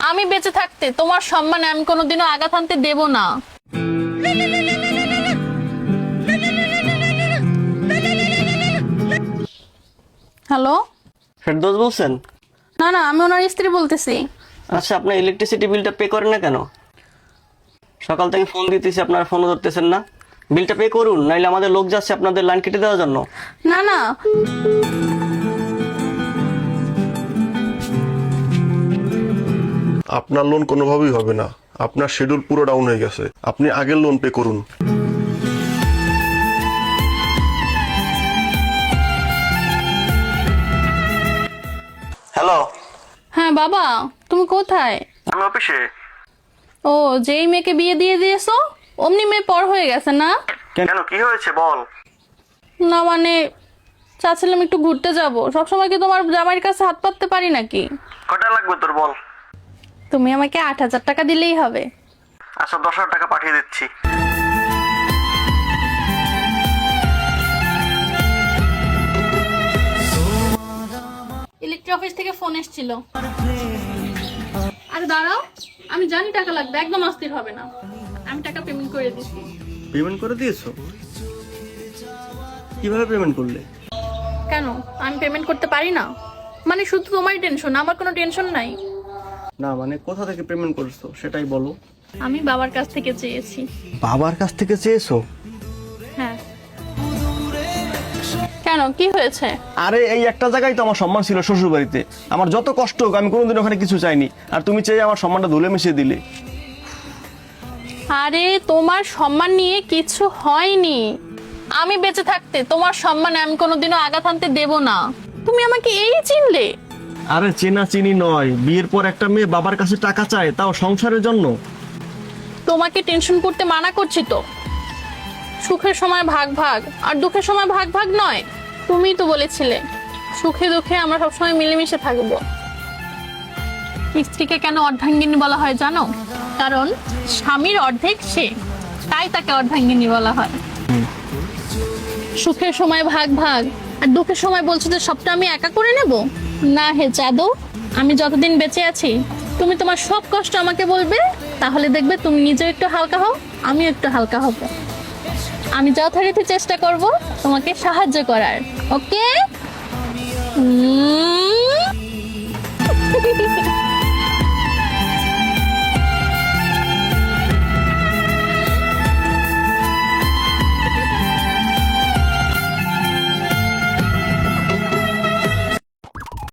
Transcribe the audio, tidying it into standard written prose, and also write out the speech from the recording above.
আমি বেঁচে থাকতে তোমার সম্মানে আমি কোনোদিনও আঘাত আনতে দেব না। হ্যালো, ফেরদৌস বলছেন? না না, আমি ওনার স্ত্রী বলতেছি। আচ্ছা, আপনার ইলেকট্রিসিটি বিলটা পে করেন না কেন? সকাল থেকে ফোন দিতেছি, আপনার ফোনও ধরতেছেন না। বিলটা পে করুন, নাইলে আমাদের লোক যাচ্ছে আপনাদের লাইন কেটে দেওয়ার জন্য। না না, আপনার লোন কোনোভাবেই হবে না। আপনার শিডিউল পুরো ডাউন হয়ে গেছে। আপনি আগের লোন পে করুন। হ্যালো, হ্যাঁ বাবা, তুমি কোথায়? আমি অফিসে। ও, যেই মেয়েকে বিয়ে দিয়ে দিয়েছো অমনি মেয়ে পর হয়ে গেছে না? কেন, কি হয়েছে বল? না মানে, চাচ্ছিলাম একটু ঘুরতে যাব। সবসময় কি তোমার জামাইয়ের কাছে হাত পাততে পারি নাকি? কটা লাগবে তোর বল? তুমি আমাকে 8,000 টাকা দিলেই হবে। আচ্ছা, 10,000 টাকা পাঠিয়ে দিচ্ছি। ইলেকট্রিক অফিস থেকে ফোন এসেছিল। আরে দাঁড়াও, আমি জানি টাকা লাগবে, একদম অস্থির হবে না। আমি টাকা পেমেন্ট করে দিচ্ছি। পেমেন্ট করে দিয়েছো? কিভাবে পেমেন্ট করলে? কেন, আমি পেমেন্ট করতে পারি না? মানে শুধু তোমারই টেনশন, আমার কোনো টেনশন নাই। না মানে, কোথা থেকে পেমেন্ট করেছো সেটাই বলো। আমি বাবার কাছ থেকে চেয়েছি। বাবার কাছ থেকে চেয়েছো? হ্যাঁ। কেন, কি হয়েছে? আরে, এই একটা জায়গায় তো আমার সম্মান ছিল, শ্বশুর বাড়িতে। আমার যত কষ্ট হোক, আমি কোনোদিন ওখানে কিছু চাইনি, আর তুমি চেয়ে আমার সম্মানটা ধুলে মিশিয়ে দিলে। আরে তোমার সম্মান নিয়ে কিছু হয়নি। আমি বেঁচে থাকতে তোমার সম্মানে আমি কোনোদিনও আঘাত আনতে দেব না। তুমি আমাকে এই চিনলে? আরে, চেনা চিনি নয়, বিয়ের পর একটা মেয়ে বাবার কাছে টাকা চায়, তাও সংসারের জন্য। তোমাকে টেনশন করতে মানা করছি তো। সুখের সময় ভাগ ভাগ আর দুঃখের সময় ভাগ ভাগ নয়। তুমিই তো বলেছিলে সুখে দুঃখে আমরা সবসময় মিলেমিশে থাকবো। স্ত্রীকে কেন অর্ধাঙ্গিনী বলা হয় জানো? কারণ স্বামীর অর্ধেক সে, তাই তাকে অর্ধাঙ্গিনী বলা হয়। সুখের সময় ভাগ ভাগ আর দুঃখের সময় বলছো যে সবটা আমি একা করে নেব? না হে জাদু, আমি যতদিন বেঁচে আছি তুমি তোমার সব কষ্ট আমাকে বলবে, তাহলে দেখবে তুমি নিজেও একটু হালকা হও, আমিও একটু হালকা হব। আমি যথারীতি চেষ্টা করব তোমাকে সাহায্য করার। ওকে?